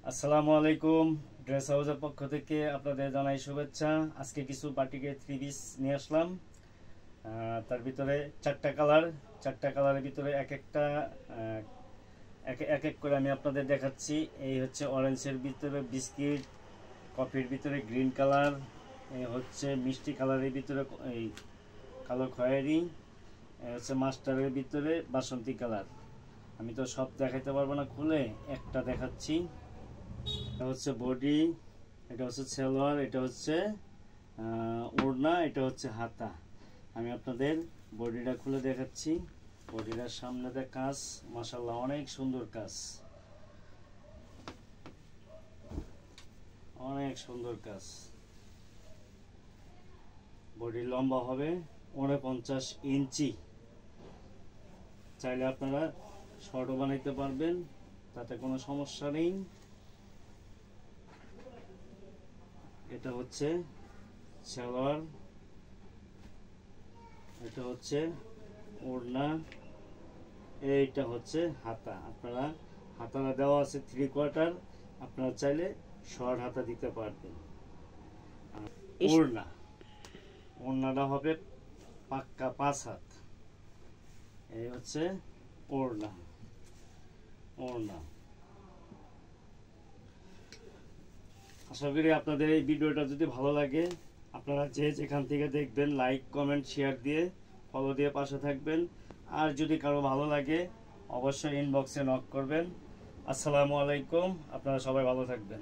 আসসালামু আলাইকুম। ড্রেস হাউসের পক্ষ থেকে আপনাদের জানাই শুভেচ্ছা। আজকে কিছু বাটিকের থ্রি পিস নিয়ে আসলাম। তার ভিতরে চারটা কালারের ভিতরে এক এক করে আমি আপনাদের দেখাচ্ছি। এই হচ্ছে অরেঞ্জের ভিতরে বিস্কিট, কফির ভিতরে গ্রিন কালার, এই হচ্ছে মিষ্টি কালারের ভিতরে এই কালো খয়েরি, হচ্ছে মাস্টারের ভিতরে বাসন্তী কালার। আমি তো সব দেখাতে পারবো না, খুলে একটা দেখাচ্ছি। এটা হচ্ছে বডি, এটা হচ্ছে সালোয়ার, এটা হচ্ছে ওড়না, এটা হচ্ছে হাতা। আমি আপনাদের বডিটা খুলে দেখাচ্ছি। বডিটার সামনেতে কাজ, মাশাআল্লাহ অনেক সুন্দর কাজ, অনেক সুন্দর কাজ। বডি লম্বা হবে 49 ইঞ্চি। চাইলে আপনারা শর্টও বানাইতে পারবেন, তাতে কোনো সমস্যা নেই। এটা হচ্ছে সালোয়ার, এটা হচ্ছে ওড়না, এইটা হচ্ছে হাতা। আপনারা হাতাটা দেওয়া আছে 3/4, আপনারা চাইলে শর্ট হাতা দিতে পারবেন। ওড়নাটা হবে পাক্কা 5 হাত। এই হচ্ছে ওড়না। আশা করি আপনাদের এই ভিডিওটা যদি ভালো লাগে, আপনারা যে যেখান থেকে দেখবেন লাইক কমেন্ট শেয়ার দিয়ে ফলো দিয়ে পাশে থাকবেন। আর যদি কারো ভালো লাগে অবশ্যই ইনবক্সে নক করবেন। আসসালামু আলাইকুম, আপনারা সবাই ভালো থাকবেন।